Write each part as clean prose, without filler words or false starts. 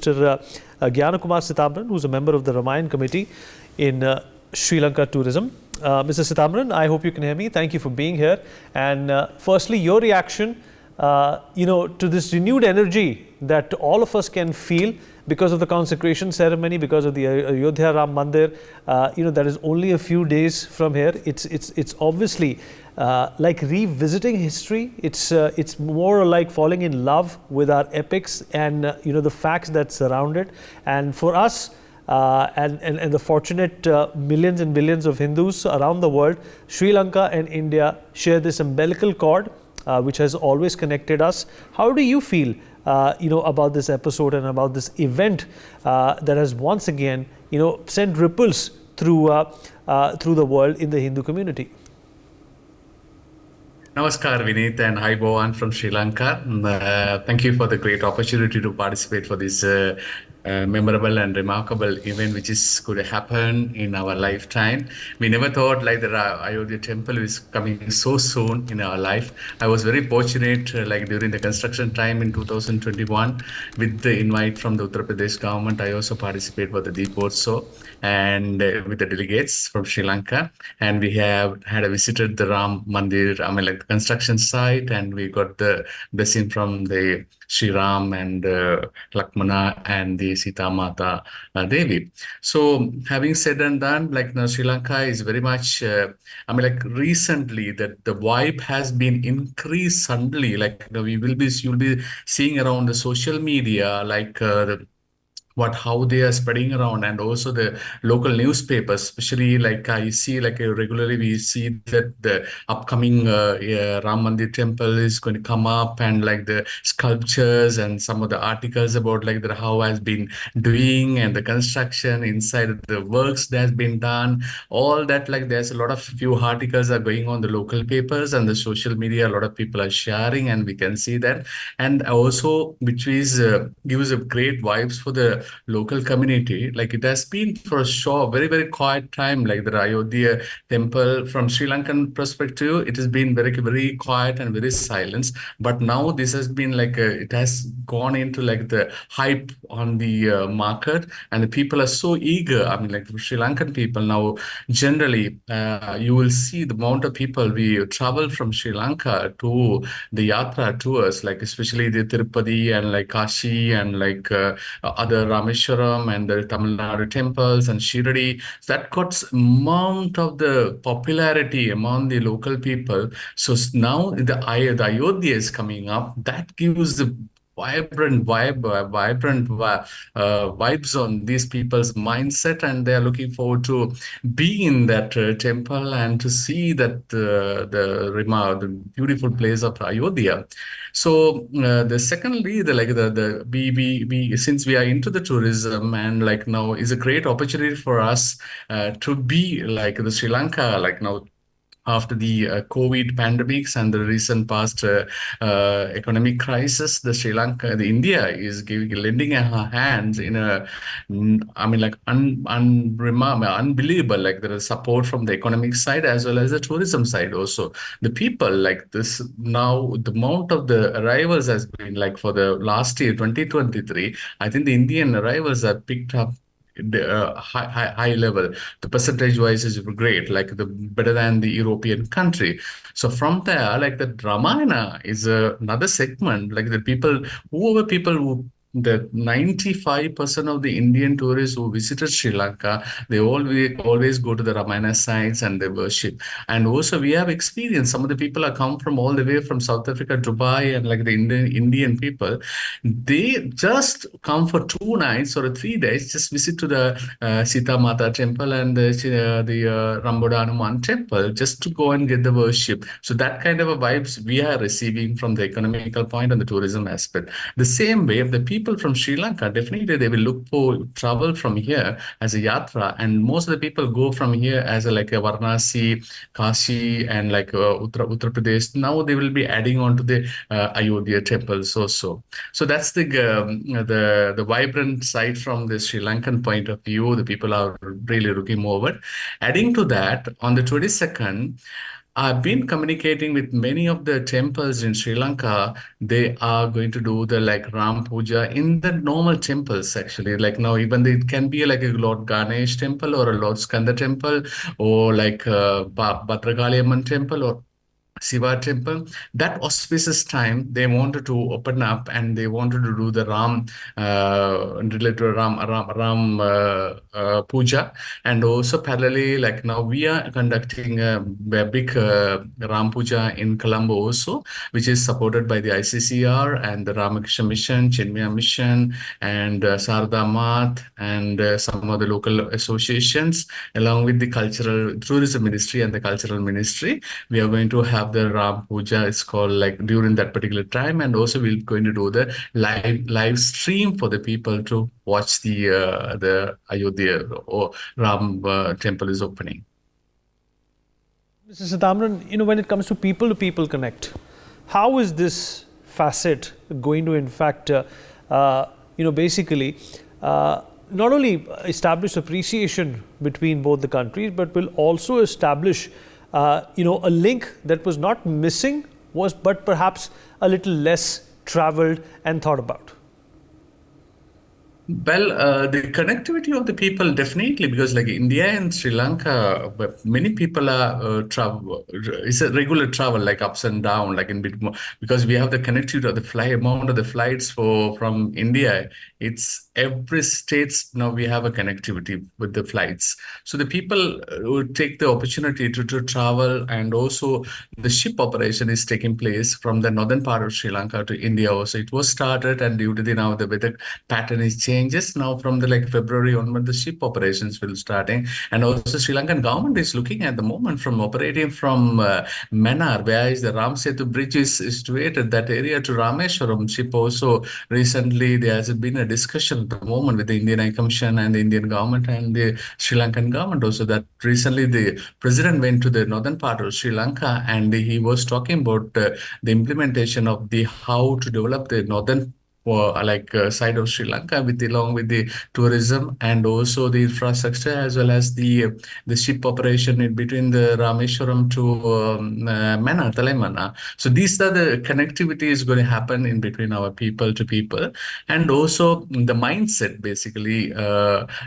Mr. Gyanakumar Sitamran, who's a member of the Ramayana Committee in Sri Lanka Tourism. Mr. Sitamran, I hope you can hear me. Thank you for being here. And firstly, your reaction, to this renewed energy that all of us can feel because of the consecration ceremony, because of the Ayodhya Ram Mandir. That is only a few days from here. It's obviously like revisiting history. It's more like falling in love with our epics and the facts that surround it. And for us, and the fortunate millions and billions of Hindus around the world, Sri Lanka and India share this umbilical cord, which has always connected us. How do you feel, about this episode and about this event that has once again, sent ripples through the world in the Hindu community? Namaskar, Vineet, and hi, Bohan from Sri Lanka. Thank you for the great opportunity to participate for this memorable and remarkable event which is going to happen in our lifetime. We never thought like the Ayodhya temple is coming so soon in our life. I was very fortunate like during the construction time in 2021 with the invite from the Uttar Pradesh government. I also participated for the Deepotso and with the delegates from Sri Lanka, and we have had visited the Ram Mandir, like the construction site, and we got the blessing from the Sri Ram and Lakmana and the Sita Mata Devi. So having said and done, like now Sri Lanka is very much, like recently that the vibe has been increased suddenly. Like you'll be seeing around the social media, like how they are spreading around, and also the local newspapers, especially like I see like regularly we see that the upcoming Ram Mandir temple is going to come up, and like the sculptures and some of the articles about like the how has been doing and the construction inside the works that has been done, all that. Like there's a lot of few articles are going on the local papers and the social media, a lot of people are sharing, and we can see that. And also which is gives a great vibes for the local community. Like it has been for sure very, very quiet time, like the Ayodhya temple from Sri Lankan perspective, it has been very, very quiet and very silent. But now this has been like it has gone into like the hype on the market, and the people are so eager. I mean, like Sri Lankan people now generally you will see the amount of people we travel from Sri Lanka to the yatra tours, like especially the Tirupati and like Kashi and like other Rameshwaram and the Tamil Nadu temples and Shirdi. That got amount of the popularity among the local people. So now the Ayodhya is coming up. That gives the vibrant vibes on these people's mindset, and they are looking forward to be in that temple and to see that the beautiful place of Ayodhya. So the secondly, we since we are into the tourism, and like now is a great opportunity for us to be like the Sri Lanka, like now after the COVID pandemics and the recent past economic crisis, the Sri Lanka, the India is lending her hands in a, I mean, like unbelievable, like there is support from the economic side as well as the tourism side also. The people like this now, the amount of the arrivals has been like for the last year, 2023, I think the Indian arrivals are picked up the high level. The percentage wise is great, like the better than the European country. So from there, like the Ramayana is another segment, like the people, whoever people who the 95% of the Indian tourists who visited Sri Lanka, they always go to the Ramayana sites and they worship. And also we have experienced some of the people are come from all the way from South Africa, Dubai, and like the Indian people, they just come for 2 nights or 3 days, just visit to the Sita Mata temple and the Ramboda Hanuman temple just to go and get the worship. So that kind of a vibes we are receiving from the economical point and the tourism aspect. The same way, the people from Sri Lanka, definitely they will look for travel from here as a yatra, and most of the people go from here as a, like a Varanasi, Kashi, and like Uttar Pradesh. Now they will be adding on to the Ayodhya temples also. So that's the vibrant side from the Sri Lankan point of view. The people are really looking forward. Adding to that, on the 22nd, I've been communicating with many of the temples in Sri Lanka. They are going to do the like Ram Puja in the normal temples actually. Like now, even it can be like a Lord Ganesh temple or a Lord Skanda temple or like Bhadragali Amman temple or Shiva temple. That auspicious time, they wanted to open up and they wanted to do the Ram, related to Ram Puja. And also parallelly, like now we are conducting a big Ram Puja in Colombo also, which is supported by the ICCR and the Ramakrishna Mission, Chinmaya Mission, and Sarda Math, and some of the local associations, along with the cultural tourism ministry and the cultural ministry. We are going to have the Ram Puja. It's called like during that particular time, and also we're going to do the live stream for the people to watch the Ayodhya or Ram temple is opening. Mr. Sitamran, when it comes to people connect, how is this facet going to, in fact, basically not only establish appreciation between both the countries, but will also establish, a link that was not missing, but perhaps a little less traveled and thought about? Well, the connectivity of the people definitely, because like India and Sri Lanka, but many people are travel. It's a regular travel, like ups and down, like in between, because we have the connectivity of the amount of the flights from India. It's every states now we have a connectivity with the flights. So the people would take the opportunity to travel, and also the ship operation is taking place from the northern part of Sri Lanka to India. Also, it was started, and due to the now the weather pattern is changes now from the like February onward, the ship operations will starting, and also Sri Lankan government is looking at the moment from operating from Mannar, where is the Ram Setu bridge is situated, that area to Rameshwaram ship. Also, recently there has been a discussion at the moment with the Indian High Commission and the Indian government and the Sri Lankan government also, that recently the president went to the northern part of Sri Lanka and he was talking about the implementation of the how to develop the northern for side of Sri Lanka with along with the tourism and also the infrastructure, as well as the ship operation in between the Rameshwaram to Mana, Telemana. So these are the connectivity is going to happen in between our people to people, and also the mindset basically.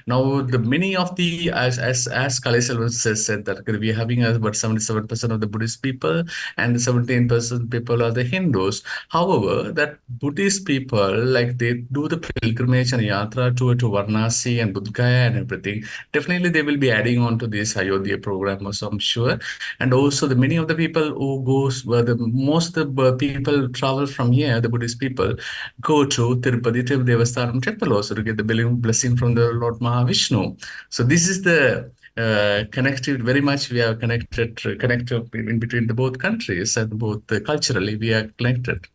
Now the many of the as Kaleselvan said that we are having about 77% of the Buddhist people and 17% people are the Hindus. However, that Buddhist people, like they do the pilgrimage and yatra to Varanasi and Bodh Gaya and everything. Definitely, they will be adding on to this Ayodhya program, also I'm sure. And also, the many of the people who goes, the most of the people travel from here, the Buddhist people, go to Tirupati Devasthanam temple also to get the blessing from the Lord Mahavishnu. So this is the connected very much. We are connected in between the both countries, and both culturally we are connected.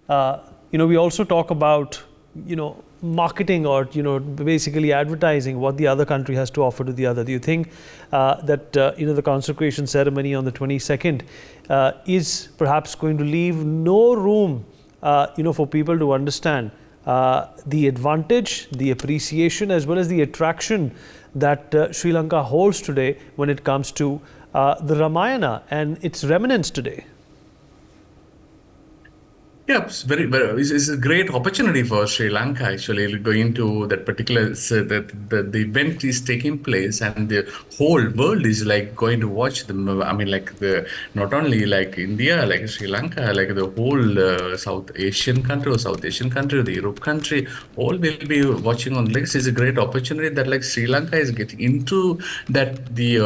We also talk about, marketing or, basically advertising what the other country has to offer to the other. Do you think that, the consecration ceremony on the 22nd is perhaps going to leave no room, for people to understand the advantage, the appreciation, as well as the attraction that Sri Lanka holds today when it comes to the Ramayana and its remnants today? Yeah, it's a great opportunity for Sri Lanka actually going to that particular that the event is taking place and the whole world is like going to watch them. I mean, like the not only like India, like Sri Lanka, like the whole South Asian country or South Asian country, or the Europe country, all will be watching on. Like, it's a great opportunity that like Sri Lanka is getting into that the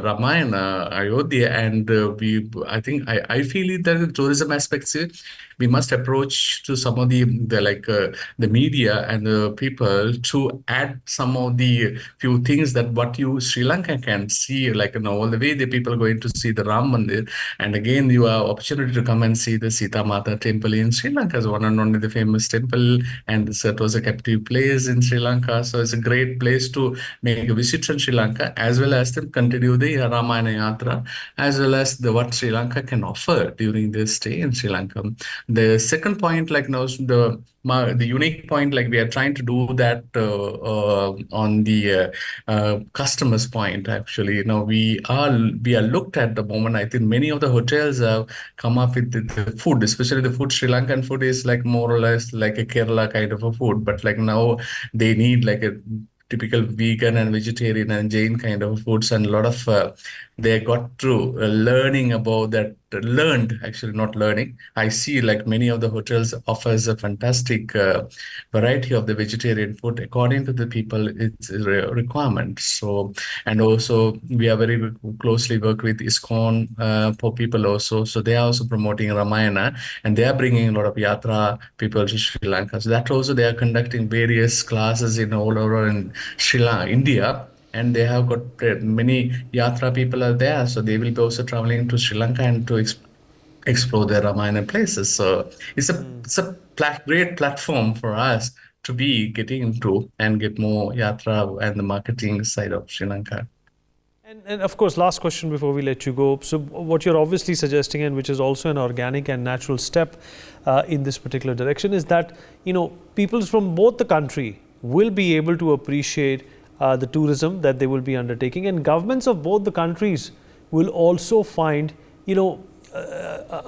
Ramayana, Ayodhya, and I think I feel it that the tourism aspects. We must approach to some of the media and the people to add some of the few things that what you Sri Lanka can see, like all the way the people are going to see the Ram Mandir, and again you have opportunity to come and see the Sita Mata temple in Sri Lanka, is one and only the famous temple, and it was a captive place in Sri Lanka, so it's a great place to make a visit in Sri Lanka, as well as to continue the Ramayana Yatra, as well as the what Sri Lanka can offer during their stay in Sri Lanka. The second point, like now, the unique point, like we are trying to do that on the customers point. Actually, we are looked at the moment. I think many of the hotels have come up with the food, especially the food. Sri Lankan food is like more or less like a Kerala kind of a food, but like now they need like a typical vegan and vegetarian and Jain kind of foods, and a lot of they got through learning about that. Learned, actually, not learning. I see like many of the hotels offers a fantastic variety of the vegetarian food according to the people it's a requirement. So, and also we are very closely work with ISKCON for people also. So they are also promoting Ramayana, and they are bringing a lot of yatra people to Sri Lanka. So that also they are conducting various classes in all over in Sri Lanka, India, and they have got many yatra people are there, so they will be also traveling to Sri Lanka and to explore the Ramayana places. So it's a great platform for us to be getting into and get more yatra and the marketing side of Sri Lanka. And of course, last question before we let you go. So, what you're obviously suggesting, and which is also an organic and natural step in this particular direction, is that people from both the country will be able to appreciate the tourism that they will be undertaking, and governments of both the countries will also find a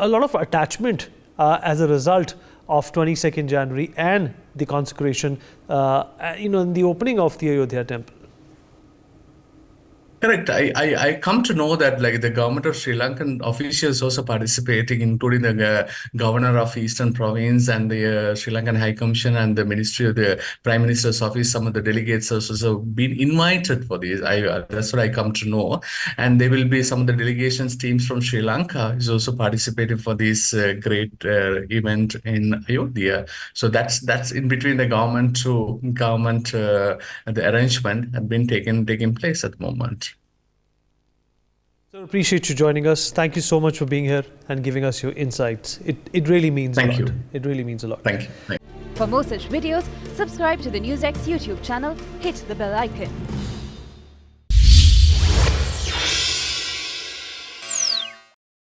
lot of attachment as a result of 22nd January and the consecration, in the opening of the Ayodhya temple. Correct. I come to know that like the government of Sri Lankan officials also participating, including the governor of Eastern Province and the Sri Lankan High Commission and the Ministry of the Prime Minister's Office. Some of the delegates also been invited for this. That's what I come to know, and there will be some of the delegations teams from Sri Lanka is also participating for this great event in Ayodhya. So that's in between the government to government. The arrangement had been taking place at the moment. So appreciate you joining us. Thank you so much for being here and giving us your insights. It really means a lot. Thank you. It really means a lot. Thank you. For more such videos, subscribe to the NewsX YouTube channel, hit the bell icon.